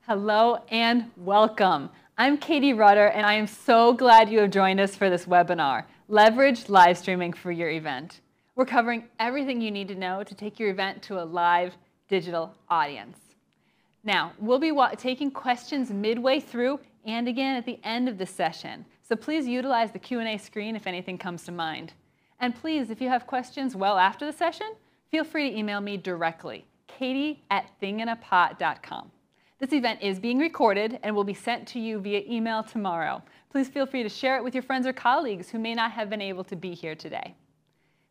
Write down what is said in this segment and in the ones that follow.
Hello and welcome. I'm Katie Rutter, and I am so glad you have joined us for this webinar, Leverage Live Streaming for Your Event. We're covering everything you need to know to take your event to a live digital audience. Now, we'll be taking questions midway through and again at the end of the session, so please utilize the Q&A screen if anything comes to mind. And please, if you have questions well after the session, feel free to email me directly, katie@thinginaPot.com. This event is being recorded and will be sent to you via email tomorrow. Please feel free to share it with your friends or colleagues who may not have been able to be here today.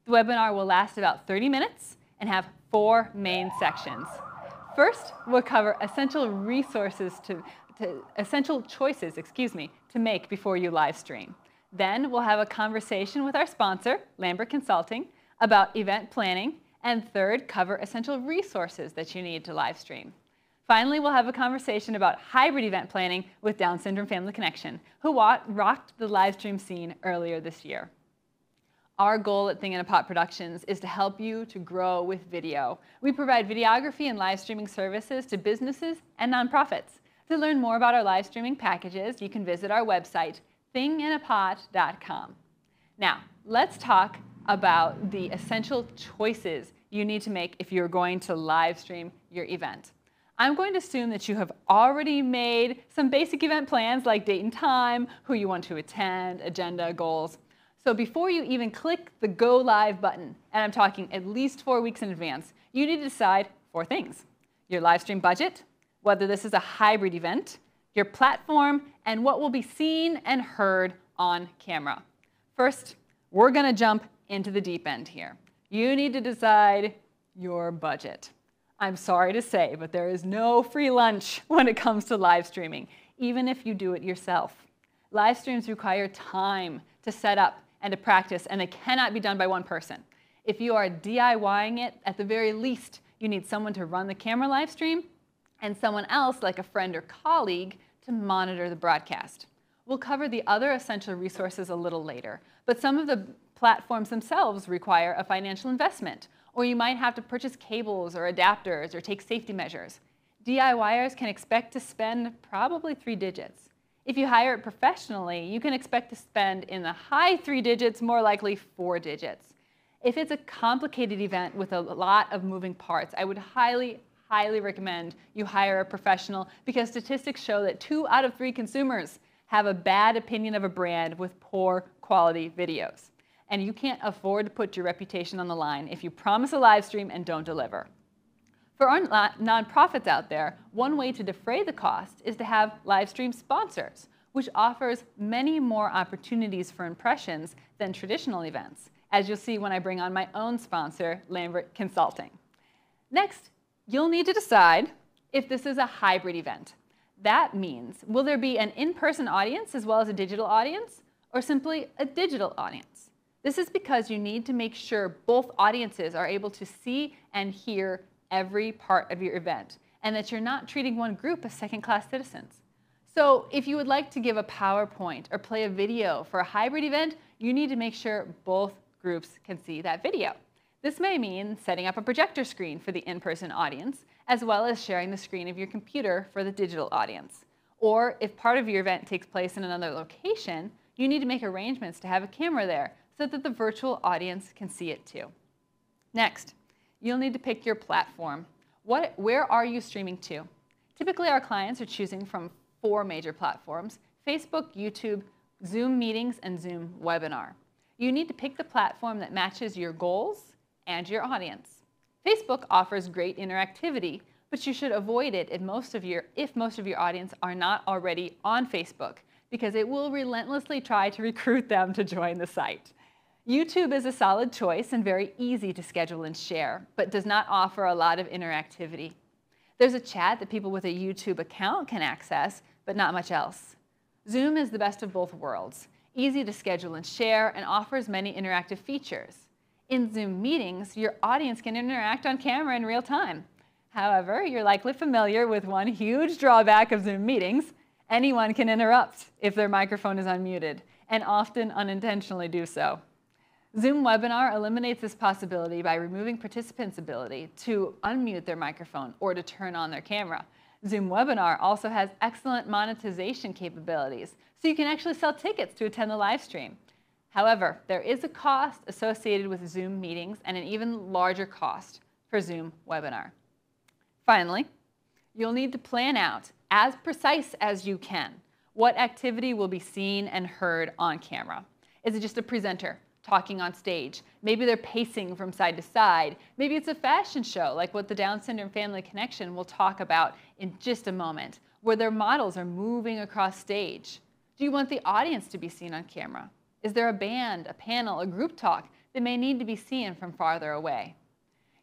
The webinar will last about 30 minutes and have 4 main sections. First, we'll cover essential choices to make before you live stream. Then we'll have a conversation with our sponsor, Lambert Consulting, about event planning. And third, cover essential resources that you need to live stream. Finally, we'll have a conversation about hybrid event planning with Down Syndrome Family Connection, who rocked the live stream scene earlier this year. Our goal at Thing in a Pot Productions is to help you to grow with video. We provide videography and live streaming services to businesses and nonprofits. To learn more about our live streaming packages, you can visit our website, thinginapot.com. Now, let's talk about the essential choices you need to make if you're going to live stream your event. I'm going to assume that you have already made some basic event plans like date and time, who you want to attend, agenda, goals. So before you even click the Go Live button, and I'm talking at least 4 weeks in advance, you need to decide 4 things: your live stream budget, whether this is a hybrid event, your platform, and what will be seen and heard on camera. First, we're going to jump into the deep end here. You need to decide your budget. I'm sorry to say, but there is no free lunch when it comes to live streaming, even if you do it yourself. Live streams require time to set up and to practice, and they cannot be done by one person. If you are DIYing it, at the very least, you need someone to run the camera live stream and someone else, like a friend or colleague, to monitor the broadcast. We'll cover the other essential resources a little later, but some of the platforms themselves require a financial investment, or you might have to purchase cables or adapters or take safety measures. DIYers can expect to spend probably 3 digits. If you hire it professionally, you can expect to spend in the high 3 digits, more likely 4 digits. If it's a complicated event with a lot of moving parts, I would highly recommend you hire a professional, because statistics show that 2 out of 3 consumers have a bad opinion of a brand with poor quality videos. And you can't afford to put your reputation on the line if you promise a live stream and don't deliver. For our nonprofits out there, one way to defray the cost is to have live stream sponsors, which offers many more opportunities for impressions than traditional events, as you'll see when I bring on my own sponsor, Lambert Consulting. Next, you'll need to decide if this is a hybrid event. That means, will there be an in-person audience as well as a digital audience, or simply a digital audience? This is because you need to make sure both audiences are able to see and hear every part of your event, and that you're not treating one group as second-class citizens. So if you would like to give a PowerPoint or play a video for a hybrid event, you need to make sure both groups can see that video. This may mean setting up a projector screen for the in-person audience, as well as sharing the screen of your computer for the digital audience. Or if part of your event takes place in another location, you need to make arrangements to have a camera there so that the virtual audience can see it too. Next, you'll need to pick your platform. Where are you streaming to? Typically, our clients are choosing from 4 major platforms: Facebook, YouTube, Zoom Meetings, and Zoom Webinar. You need to pick the platform that matches your goals and your audience. Facebook offers great interactivity, but you should avoid it if most of your audience are not already on Facebook, because it will relentlessly try to recruit them to join the site. YouTube is a solid choice and very easy to schedule and share, but does not offer a lot of interactivity. There's a chat that people with a YouTube account can access, but not much else. Zoom is the best of both worlds, easy to schedule and share, and offers many interactive features. In Zoom meetings, your audience can interact on camera in real time. However, you're likely familiar with one huge drawback of Zoom meetings: anyone can interrupt if their microphone is unmuted, and often unintentionally do so. Zoom Webinar eliminates this possibility by removing participants' ability to unmute their microphone or to turn on their camera. Zoom Webinar also has excellent monetization capabilities, so you can actually sell tickets to attend the live stream. However, there is a cost associated with Zoom meetings and an even larger cost for Zoom Webinar. Finally, you'll need to plan out, as precise as you can, what activity will be seen and heard on camera. Is it just a presenter talking on stage? Maybe they're pacing from side to side. Maybe it's a fashion show, like what the Down Syndrome Family Connection will talk about in just a moment, where their models are moving across stage. Do you want the audience to be seen on camera? Is there a band, a panel, a group talk that may need to be seen from farther away?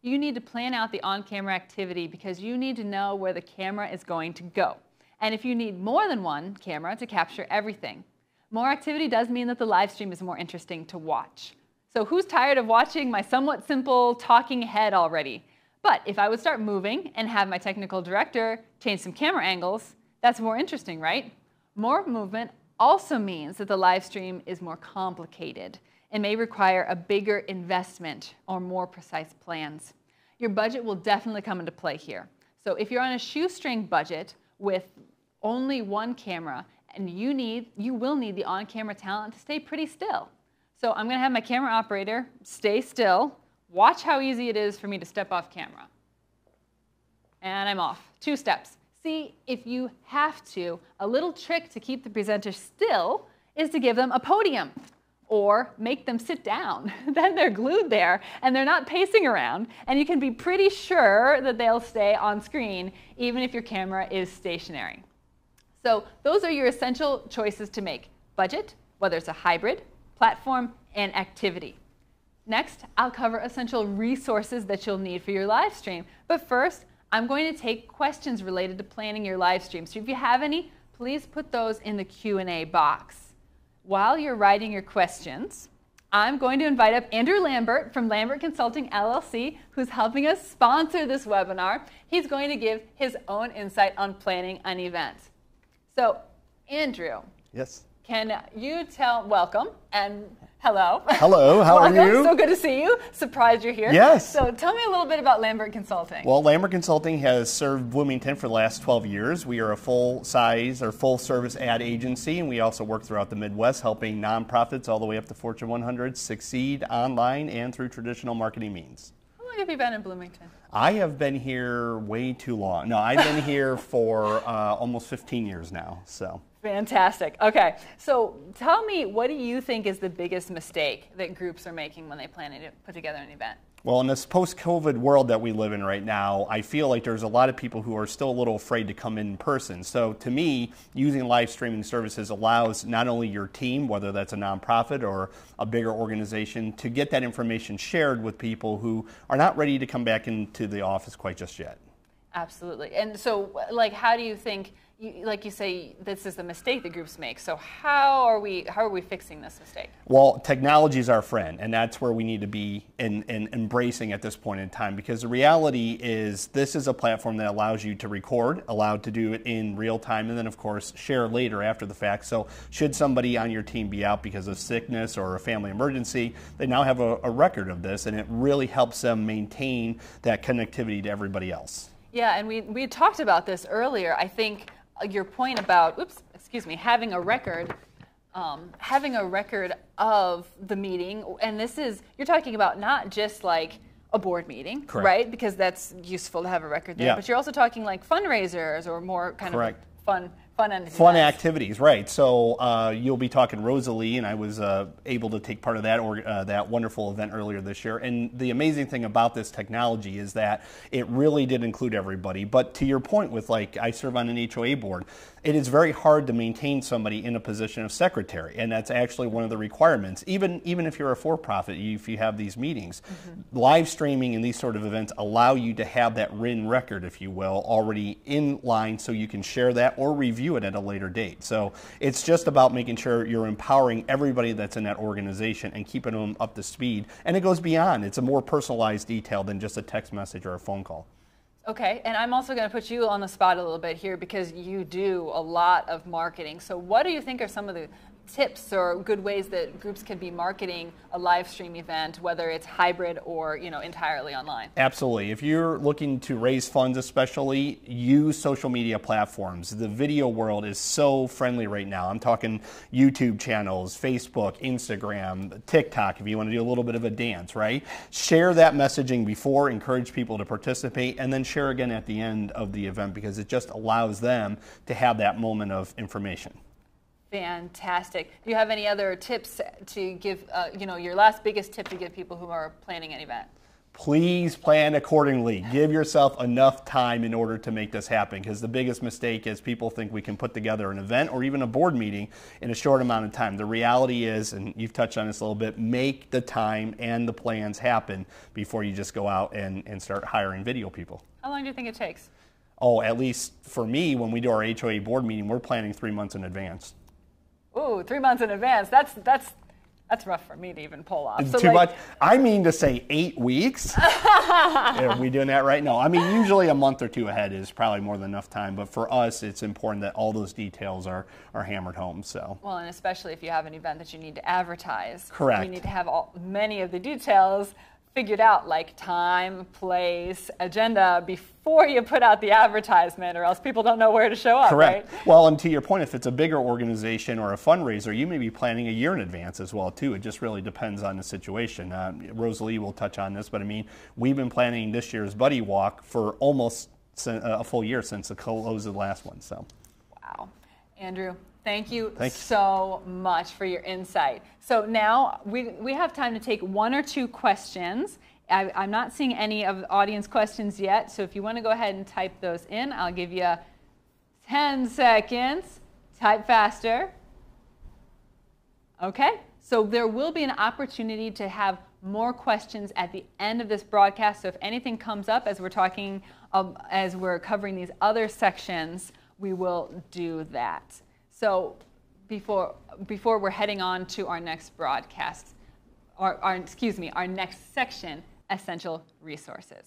You need to plan out the on-camera activity because you need to know where the camera is going to go. And if you need more than one camera to capture everything, more activity does mean that the live stream is more interesting to watch. So who's tired of watching my somewhat simple talking head already? But if I would start moving and have my technical director change some camera angles, that's more interesting, right? More movement also means that the live stream is more complicated and may require a bigger investment or more precise plans. Your budget will definitely come into play here. So if you're on a shoestring budget with only one camera, and you will need the on-camera talent to stay pretty still. So I'm going to have my camera operator stay still, watch how easy it is for me to step off camera. And I'm off. 2 steps. See, if you have to, a little trick to keep the presenter still is to give them a podium or make them sit down. Then they're glued there and they're not pacing around, and you can be pretty sure that they'll stay on screen even if your camera is stationary. So those are your essential choices to make: budget, whether it's a hybrid, platform, and activity. Next, I'll cover essential resources that you'll need for your live stream. But first, I'm going to take questions related to planning your live stream. So if you have any, please put those in the Q&A box. While you're writing your questions, I'm going to invite up Andrew Lambert from Lambert Consulting LLC, who's helping us sponsor this webinar. He's going to give his own insight on planning an event. So, Andrew. Yes. Can you welcome and hello. Hello, how are you? So good to see you. Surprised you're here. Yes. So tell me a little bit about Lambert Consulting. Well, Lambert Consulting has served Bloomington for the last 12 years. We are a full-size or full-service ad agency, and we also work throughout the Midwest helping nonprofits all the way up to Fortune 100 succeed online and through traditional marketing means. How long have you been in Bloomington? I have been here way too long. No, I've been here for almost 15 years now. So. Fantastic. Okay, so tell me, what do you think is the biggest mistake that groups are making when they plan to put together an event? Well, in this post-COVID world that we live in right now, I feel like there's a lot of people who are still a little afraid to come in person. So to me, using live streaming services allows not only your team, whether that's a nonprofit or a bigger organization, to get that information shared with people who are not ready to come back into the office quite just yet. Absolutely. And so, like, how do you think, like you say, this is the mistake that groups make. So how are we fixing this mistake? Well, technology is our friend, and that's where we need to be in embracing at this point in time, because the reality is this is a platform that allows you to record, allowed to do it in real time, and then, of course, share later after the fact. So should somebody on your team be out because of sickness or a family emergency, they now have a record of this, and it really helps them maintain that connectivity to everybody else. Yeah, and we talked about this earlier. I think your point about, having a record of the meeting, and this is, you're talking about not just like a board meeting, correct, right? Because that's useful to have a record there, yeah, but you're also talking like fundraisers or more kind correct, of fun activities, right? So you'll be talking Rosalie, and I was able to take part of that wonderful event earlier this year. And the amazing thing about this technology is that it really did include everybody. But to your point with, like, I serve on an HOA board, it is very hard to maintain somebody in a position of secretary, and that's actually one of the requirements. Even if you're a for-profit, if you have these meetings, live streaming and these sort of events allow you to have that written record, if you will, already in line, so you can share that or review it at a later date. So it's just about making sure you're empowering everybody that's in that organization and keeping them up to speed. And it goes beyond. It's a more personalized detail than just a text message or a phone call. Okay, and I'm also going to put you on the spot a little bit here because you do a lot of marketing. So what do you think are some of the tips or good ways that groups can be marketing a live stream event, whether it's hybrid or entirely online? Absolutely. If you're looking to raise funds especially, use social media platforms. The video world is so friendly right now. I'm talking YouTube channels, Facebook, Instagram, TikTok, if you want to do a little bit of a dance, right? Share that messaging before, encourage people to participate, and then share again at the end of the event, because it just allows them to have that moment of information. Fantastic. Do you have any other tips to give, your last biggest tip to give people who are planning an event? Please plan accordingly. Give yourself enough time in order to make this happen, because the biggest mistake is people think we can put together an event or even a board meeting in a short amount of time. The reality is, and you've touched on this a little bit, make the time and the plans happen before you just go out and start hiring video people. How long do you think it takes? Oh, at least for me, when we do our HOA board meeting, we're planning 3 months in advance. Ooh, 3 months in advance. That's rough for me to even pull off. So too much. I mean to say 8 weeks. Are we doing that right? No. I mean, usually a month or two ahead is probably more than enough time. But for us, it's important that all those details are hammered home. So. Well, and especially if you have an event that you need to advertise. Correct. You need to have many of the details figured out, like time, place, agenda, before you put out the advertisement, or else people don't know where to show up. Correct. Right? Well, and to your point, if it's a bigger organization or a fundraiser, you may be planning a year in advance as well, too. It just really depends on the situation. Rosalie will touch on this, but I mean, we've been planning this year's Buddy Walk for almost a full year since the close of the last one. So. Wow. Andrew, thank you so much for your insight. So now we have time to take 1 or 2 questions. I'm not seeing any of the audience questions yet, so if you want to go ahead and type those in, I'll give you 10 seconds. Type faster. Okay, so there will be an opportunity to have more questions at the end of this broadcast, so if anything comes up as we're talking, as we're covering these other sections, we will do that. So before we're heading on to our next broadcast, our next section, essential resources.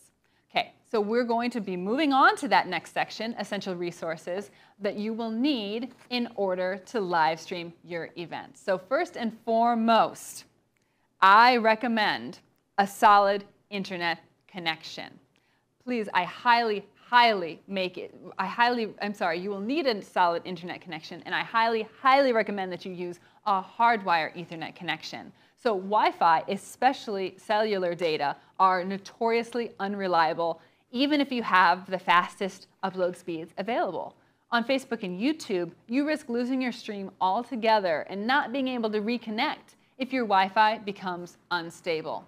Okay, so we're going to be moving on to that next section, essential resources, that you will need in order to live stream your event. So first and foremost, I recommend a solid internet connection. Please, you will need a solid internet connection, and I highly recommend that you use a hardwire Ethernet connection. So Wi-Fi, especially cellular data, are notoriously unreliable, even if you have the fastest upload speeds available. On Facebook and YouTube, you risk losing your stream altogether and not being able to reconnect if your Wi-Fi becomes unstable.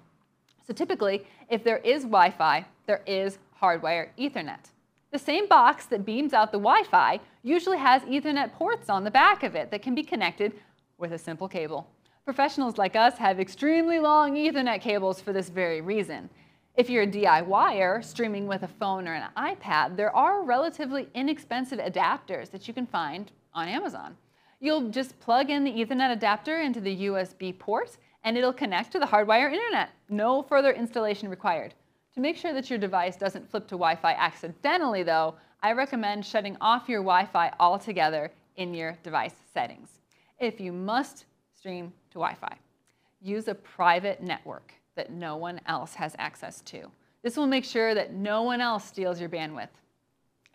So typically, if there is Wi-Fi, there is hardwire Ethernet. The same box that beams out the Wi-Fi usually has Ethernet ports on the back of it that can be connected with a simple cable. Professionals like us have extremely long Ethernet cables for this very reason. If you're a DIYer streaming with a phone or an iPad, there are relatively inexpensive adapters that you can find on Amazon. You'll just plug in the Ethernet adapter into the USB port and it'll connect to the hardwire internet. No further installation required. To make sure that your device doesn't flip to Wi-Fi accidentally, though, I recommend shutting off your Wi-Fi altogether in your device settings. If you must stream to Wi-Fi, use a private network that no one else has access to. This will make sure that no one else steals your bandwidth.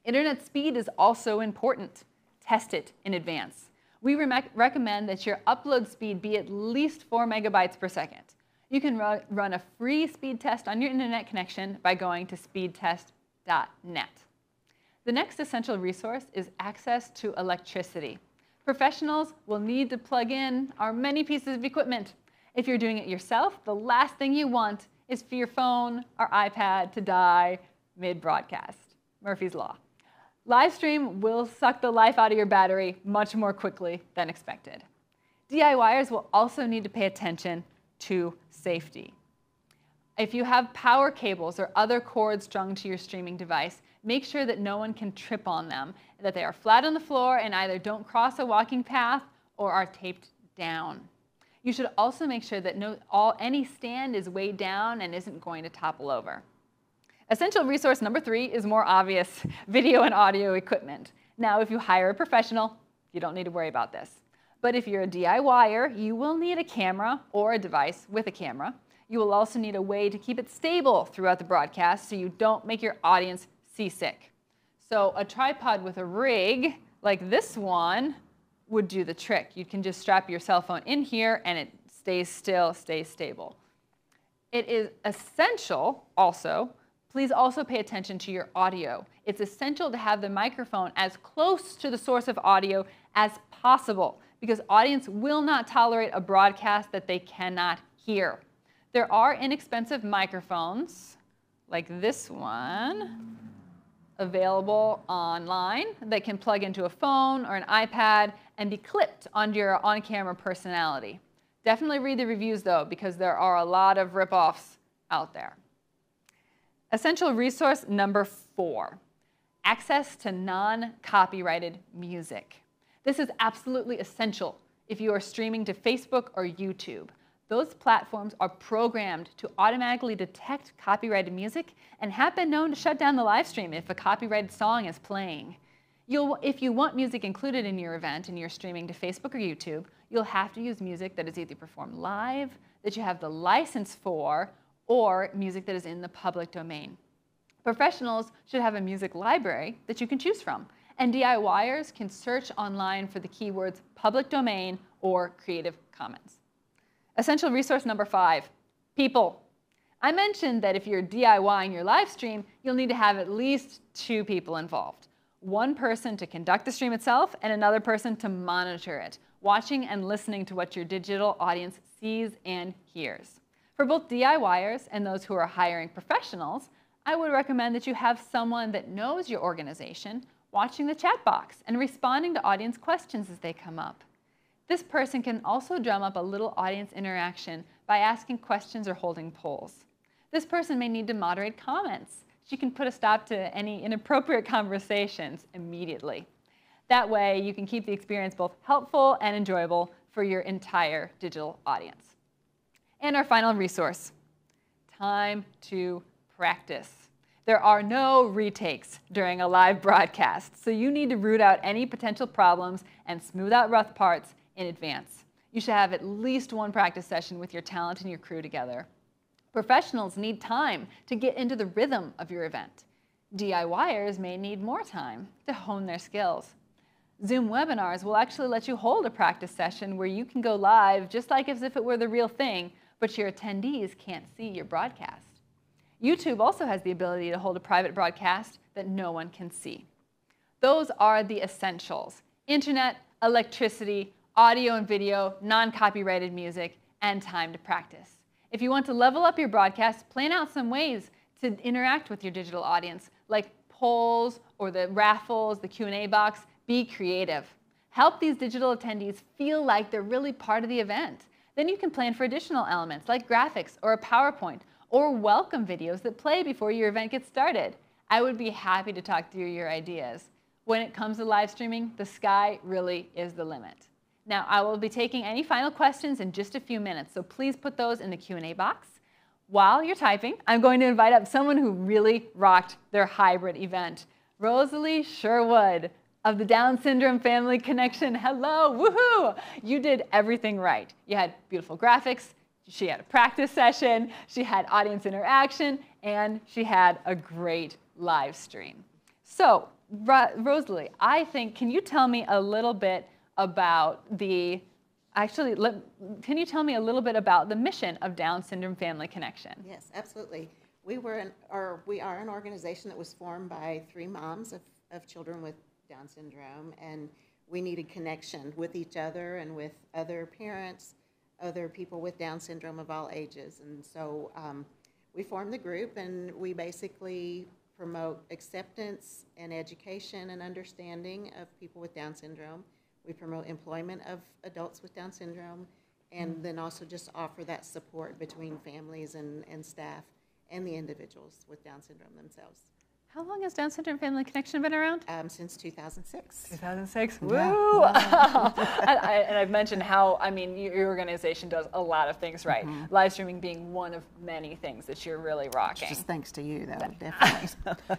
Internet speed is also important. Test it in advance. We recommend that your upload speed be at least 4 megabytes per second. You can run a free speed test on your internet connection by going to speedtest.net. The next essential resource is access to electricity. Professionals will need to plug in our many pieces of equipment. If you're doing it yourself, the last thing you want is for your phone or iPad to die mid-broadcast. Murphy's Law. Livestream will suck the life out of your battery much more quickly than expected. DIYers will also need to pay attention to safety. If you have power cables or other cords strung to your streaming device, make sure that no one can trip on them, that they are flat on the floor and either don't cross a walking path or are taped down. You should also make sure that any stand is weighed down and isn't going to topple over. Essential resource number 3 is more obvious: video and audio equipment. Now, if you hire a professional, you don't need to worry about this. But if you're a DIYer, you will need a camera or a device with a camera. You will also need a way to keep it stable throughout the broadcast so you don't make your audience seasick. So a tripod with a rig like this one would do the trick. You can just strap your cell phone in here and it stays still, stays stable. It is essential also, please also pay attention to your audio. It's essential to have the microphone as close to the source of audio as possible because audience will not tolerate a broadcast that they cannot hear. There are inexpensive microphones like this one available online that can plug into a phone or an iPad and be clipped onto your on-camera personality. Definitely read the reviews though, because there are a lot of rip-offs out there. Essential resource number 4, access to non-copyrighted music. This is absolutely essential if you are streaming to Facebook or YouTube. Those platforms are programmed to automatically detect copyrighted music and have been known to shut down the live stream if a copyrighted song is playing. If you want music included in your event and you're streaming to Facebook or YouTube, you'll have to use music that is either performed live, that you have the license for, or music that is in the public domain. Professionals should have a music library that you can choose from, and DIYers can search online for the keywords public domain or Creative Commons. Essential resource number 5, people. I mentioned that if you're DIYing your live stream, you'll need to have at least 2 people involved. One person to conduct the stream itself and another person to monitor it, watching and listening to what your digital audience sees and hears. For both DIYers and those who are hiring professionals, I would recommend that you have someone that knows your organization watching the chat box and responding to audience questions as they come up. This person can also drum up a little audience interaction by asking questions or holding polls. This person may need to moderate comments. She can put a stop to any inappropriate conversations immediately. That way, you can keep the experience both helpful and enjoyable for your entire digital audience. And our final resource, time to practice. There are no retakes during a live broadcast, so you need to root out any potential problems and smooth out rough parts in advance. You should have at least 1 practice session with your talent and your crew together. Professionals need time to get into the rhythm of your event. DIYers may need more time to hone their skills. Zoom webinars will actually let you hold a practice session where you can go live just like as if it were the real thing, but your attendees can't see your broadcast. YouTube also has the ability to hold a private broadcast that no one can see. Those are the essentials: internet, electricity, audio and video, non-copyrighted music, and time to practice. If you want to level up your broadcast, plan out some ways to interact with your digital audience, like polls or the raffles, the Q&A box. Be creative. Help these digital attendees feel like they're really part of the event. Then you can plan for additional elements like graphics or a PowerPoint or welcome videos that play before your event gets started. I would be happy to talk through your ideas. When it comes to live streaming, the sky really is the limit. Now, I will be taking any final questions in just a few minutes, so please put those in the Q&A box. While you're typing, I'm going to invite up someone who really rocked their hybrid event. Rosalie Sherwood of the Down Syndrome Family Connection. Hello, woohoo! You did everything right. You had beautiful graphics, she had a practice session, she had audience interaction, and she had a great live stream. So, Rosalie, can you tell me a little bit about can you tell me a little bit about the mission of Down Syndrome Family Connection? Yes, absolutely. We are an organization that was formed by 3 moms of children with Down syndrome, and we needed connection with each other and with other parents, other people with Down syndrome of all ages. And so we formed the group, and we basically promote acceptance and education and understanding of people with Down syndrome. We promote employment of adults with Down syndrome, and then also just offer that support between families and staff and the individuals with Down syndrome themselves. How long has Down Syndrome Family Connection been around? Since 2006. 2006. Woo! Yeah. And I've mentioned how, I mean, your organization does a lot of things right. Live streaming being one of many things that you're really rocking. Just thanks to you, though, definitely.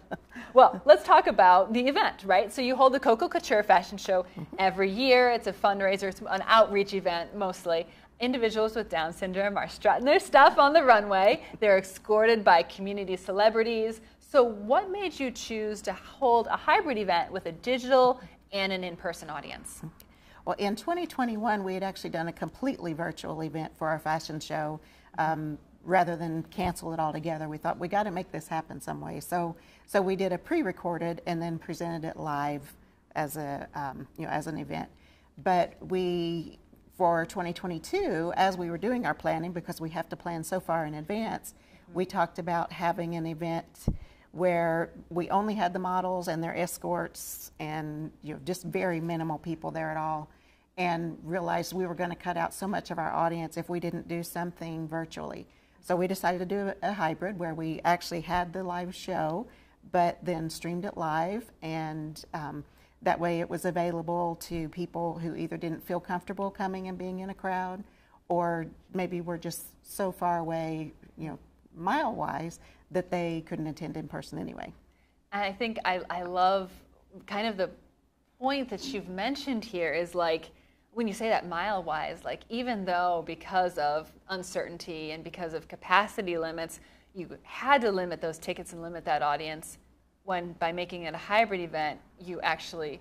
Well, let's talk about the event, right? So you hold the Coco Couture Fashion Show every year. It's a fundraiser, it's an outreach event mostly. Individuals with Down syndrome are strutting their stuff on the runway. They're escorted by community celebrities. So what made you choose to hold a hybrid event with a digital and an in-person audience? Well, in 2021, we had actually done a completely virtual event for our fashion show. Rather than cancel it altogether, we thought we got to make this happen some way. So we did a pre-recorded and then presented it live as a as an event. But for 2022, as we were doing our planning, because we have to plan so far in advance, we talked about having an event where we only had the models and their escorts and just very minimal people there at all, and realized we were going to cut out so much of our audience if we didn't do something virtually. So we decided to do a hybrid where we actually had the live show, but then streamed it live, and that way it was available to people who either didn't feel comfortable coming and being in a crowd, or maybe were just so far away, mile-wise, that they couldn't attend in person anyway. And I think I love kind of the point that you've mentioned here is like, when you say that mile-wise, like even though because of uncertainty and because of capacity limits, you had to limit those tickets and limit that audience, when by making it a hybrid event, you actually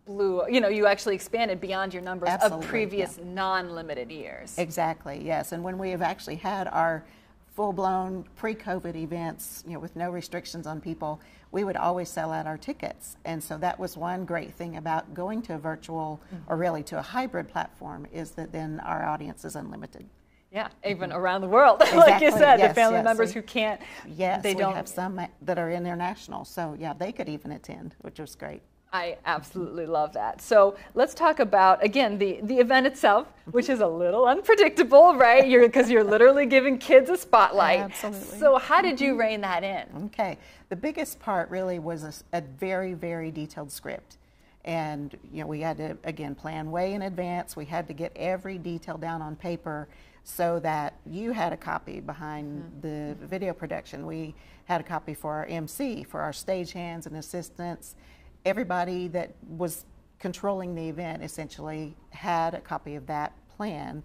you actually expanded beyond your numbers of previous non-limited years. Exactly, yes. And when we have actually had our full-blown pre-COVID events, with no restrictions on people, we would always sell out our tickets. And so that was one great thing about going to a virtual, or really to a hybrid platform, is that then our audience is unlimited. Yeah, even around the world, Exactly. like you said, yes, the family yes. members who can't. Yes, they don't have some that are international, so yeah, they could even attend, which was great. I absolutely love that. So let's talk about, again, the event itself, which is a little unpredictable, right? Because you're literally giving kids a spotlight. Absolutely. So how did you rein that in? Okay. The biggest part really was a very, very detailed script. And, we had to, again, plan way in advance. We had to get every detail down on paper so that you had a copy behind the video production. We had a copy for our MC, for our stagehands and assistants. Everybody that was controlling the event essentially had a copy of that plan.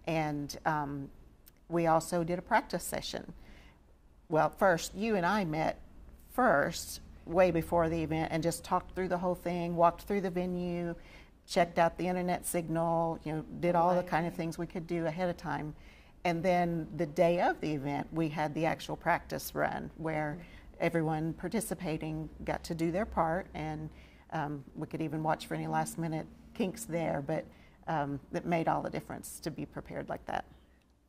And we also did a practice session. Well, first, you and I met first, way before the event, and just talked through the whole thing, walked through the venue, checked out the internet signal, did all the kind of things we could do ahead of time. And then the day of the event, we had the actual practice run where everyone participating got to do their part, and we could even watch for any last minute kinks there, but it made all the difference to be prepared like that.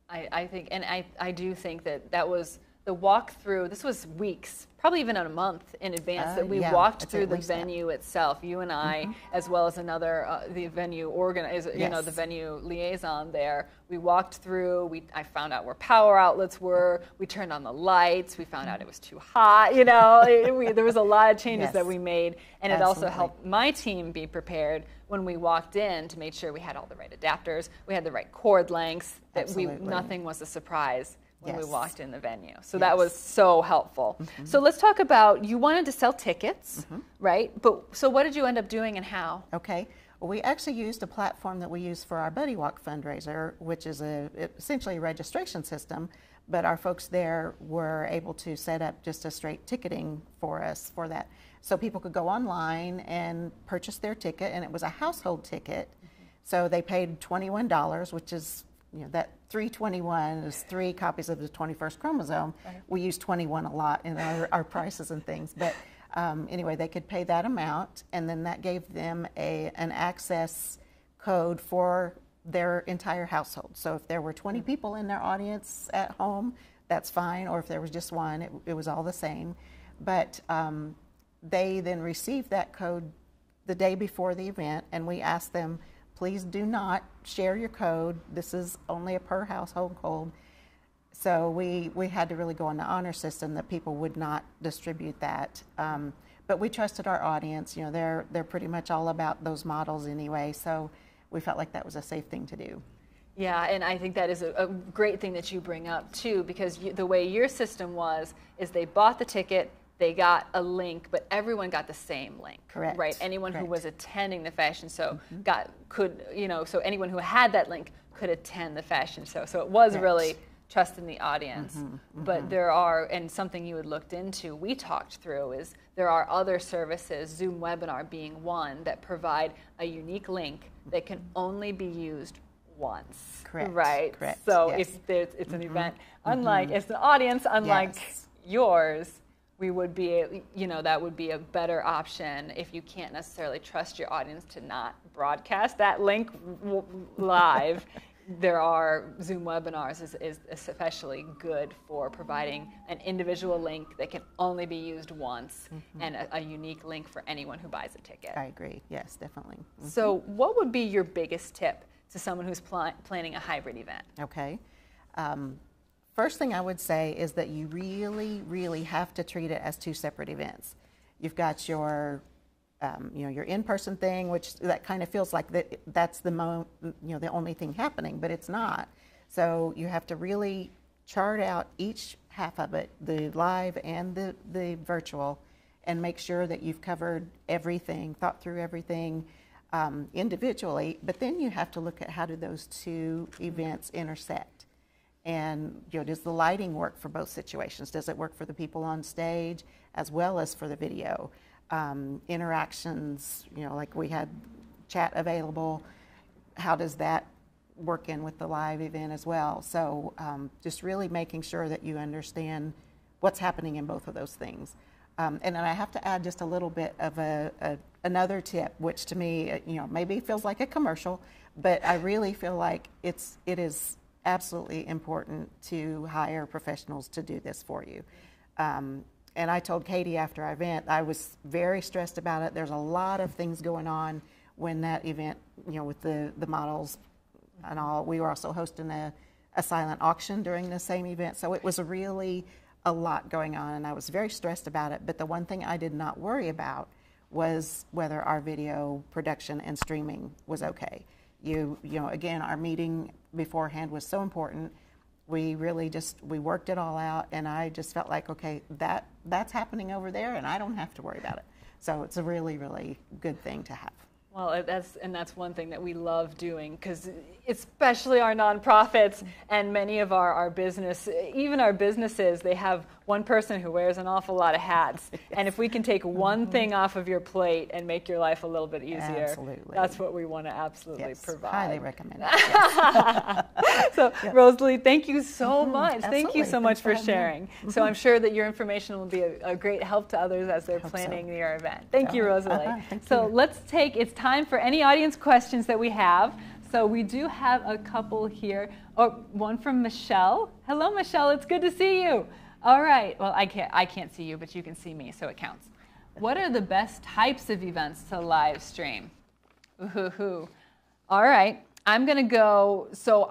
I think, and I do think that was the walkthrough. This was weeks, probably even a month in advance that we walked through the venue itself. You and I, as well as another the venue organizer, the venue liaison there. We walked through. I found out where power outlets were. We turned on the lights. We found out it was too hot. There was a lot of changes that we made, and it also helped my team be prepared when we walked in to make sure we had all the right adapters, we had the right cord lengths, that nothing was a surprise when we walked in the venue. So that was so helpful. So let's talk about, you wanted to sell tickets, right? So what did you end up doing and how? Okay. Well, we actually used a platform that we use for our Buddy Walk fundraiser, which is essentially a registration system, but our folks there were able to set up just a straight ticketing for us for that. So people could go online and purchase their ticket, and it was a household ticket. So they paid $21, which is, that 321 is 3 copies of the 21st chromosome. Right. We use 21 a lot in our prices and things. But anyway, they could pay that amount, and then that gave them an access code for their entire household. So if there were 20 people in their audience at home, that's fine. Or if there was just one, it was all the same. But they then received that code the day before the event, and we asked them, please do not share your code. This is only a per household code. So we had to really go on the honor system that people would not distribute that. But we trusted our audience. You know, they're pretty much all about those models anyway. So we felt like that was a safe thing to do. Yeah, and I think that is a great thing that you bring up too, because the way your system was is they bought the ticket, they got a link, but everyone got the same link. Correct. Right. Anyone Correct. who was attending the fashion show so anyone who had that link could attend the fashion show. So it was Correct. really trust in the audience. But there are, and something you had looked into, we talked through, is there are other services, Zoom Webinar being one, that provide a unique link that can only be used once. Correct. Right. Correct. So Yes. if it's an event, unlike it's an audience, unlike Yes. yours, we would be, that would be a better option if you can't necessarily trust your audience to not broadcast that link live. There are Zoom webinars is especially good for providing an individual link that can only be used once and a unique link for anyone who buys a ticket. I agree. Yes, definitely. So what would be your biggest tip to someone who's planning a hybrid event? Okay. First thing I would say is that you really, really have to treat it as two separate events. You've got your your in-person thing, which that kind of feels like that's the only thing happening, but it's not. So you have to really chart out each half of it, the live and the virtual, and make sure that you've covered everything, thought through everything individually. But then you have to look at how do those two events intersect, and does the lighting work for both situations? Does it work for the people on stage as well as for the video? Interactions, like we had chat available, how does that work in with the live event as well? So just really making sure that you understand what's happening in both of those things. And then I have to add just a little bit of another tip, which to me, maybe feels like a commercial, but I really feel like it is absolutely important to hire professionals to do this for you. And I told Katie after our event, I was very stressed about it. There's a lot of things going on when that event, with the models and all. We were also hosting a silent auction during the same event. So it was really a lot going on, and I was very stressed about it. But the one thing I did not worry about was whether our video production and streaming was okay. Again, our meeting beforehand was so important. We really we worked it all out, and I just felt like, okay, that's happening over there, and I don't have to worry about it. So it's a really, really good thing to have. Well, that's one thing that we love doing, because especially our nonprofits and many of our business, even our businesses, they have one person who wears an awful lot of hats. Yes. And if we can take one thing off of your plate and make your life a little bit easier, absolutely, that's what we want to absolutely provide. Highly recommend it. Yes. So, yes. Rosalie, thank you so much. Absolutely. Thank you so much for sharing. So I'm sure that your information will be a great help to others as they're planning your event. Thank you, Rosalie. So let's it's time for any audience questions that we have. So we do have a couple here. One from Michelle. Hello, Michelle. It's good to see you. All right. Well, I can't see you, but you can see me, so it counts. What are the best types of events to live stream? Ooh. All right. I'm going to go. So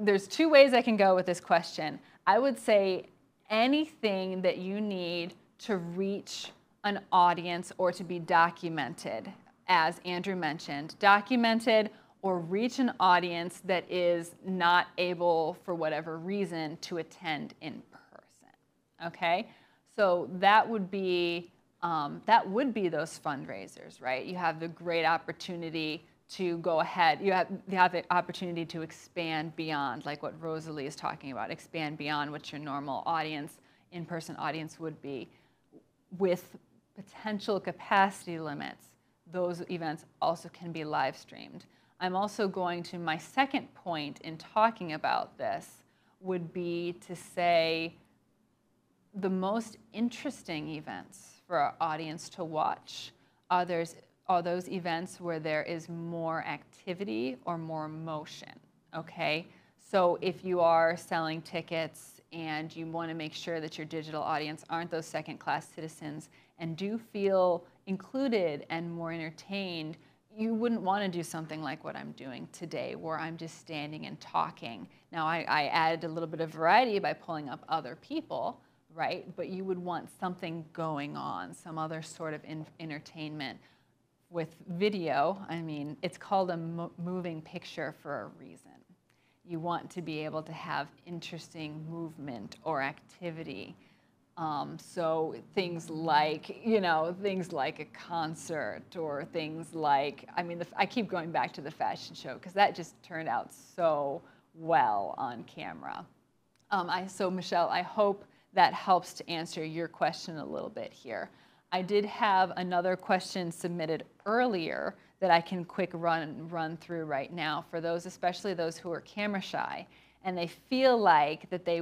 there's two ways I can go with this question. I would say anything that you need to reach an audience or to be documented, as Andrew mentioned, documented or reach an audience that is not able, for whatever reason, to attend in person. Okay, so that would be those fundraisers, right? You have the great opportunity to go ahead. You have the opportunity to expand beyond, like what Rosalie is talking about, expand beyond what your normal audience, in-person audience would be. With potential capacity limits, those events also can be live streamed. I'm also going to, my second point in talking about this would be to say the most interesting events for our audience to watch are those events where there is more activity or more motion, okay? So if you are selling tickets and you want to make sure that your digital audience aren't those second-class citizens and do feel included and more entertained, you wouldn't want to do something like what I'm doing today, where I'm just standing and talking. Now, I added a little bit of variety by pulling up other people, right? But you would want something going on, some other sort of entertainment. With video, I mean, it's called a moving picture for a reason. You want to be able to have interesting movement or activity. So things like, you know, things like a concert, or things like, I mean, I keep going back to the fashion show because that just turned out so well on camera. So Michelle, I hope that helps to answer your question a little bit here. I did have another question submitted earlier that I can quick run through right now for those, especially those who are camera shy, and they feel like that they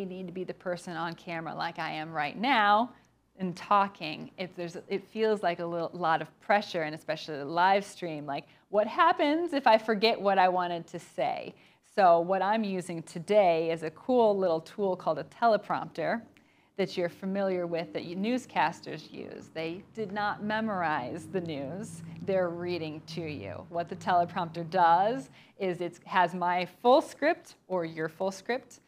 need to be the person on camera like I am right now and talking. It feels like a lot of pressure, and especially the live stream, like what happens if I forget what I wanted to say? So what I'm using today is a cool little tool called a teleprompter that you're familiar with, that newscasters use. They did not memorize the news, they're reading to you. What the teleprompter does is it has my full script or your full script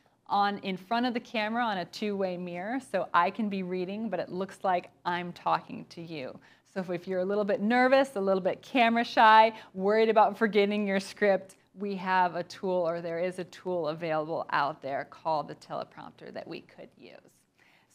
in front of the camera on a two-way mirror, so I can be reading, but it looks like I'm talking to you. So if you're a little bit nervous, a little bit camera shy, worried about forgetting your script, we have a tool, or there is a tool available out there called the teleprompter that we could use.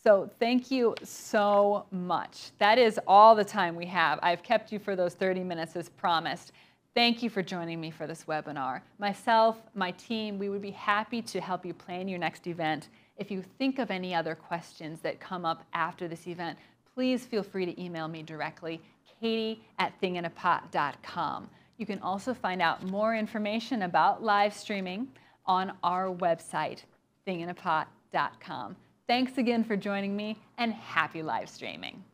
So thank you so much. That is all the time we have. I've kept you for those 30 minutes as promised. Thank you for joining me for this webinar. Myself, my team, we would be happy to help you plan your next event. If you think of any other questions that come up after this event, please feel free to email me directly, katie@thinginapot.com. You can also find out more information about live streaming on our website, thinginapot.com. Thanks again for joining me, and happy live streaming.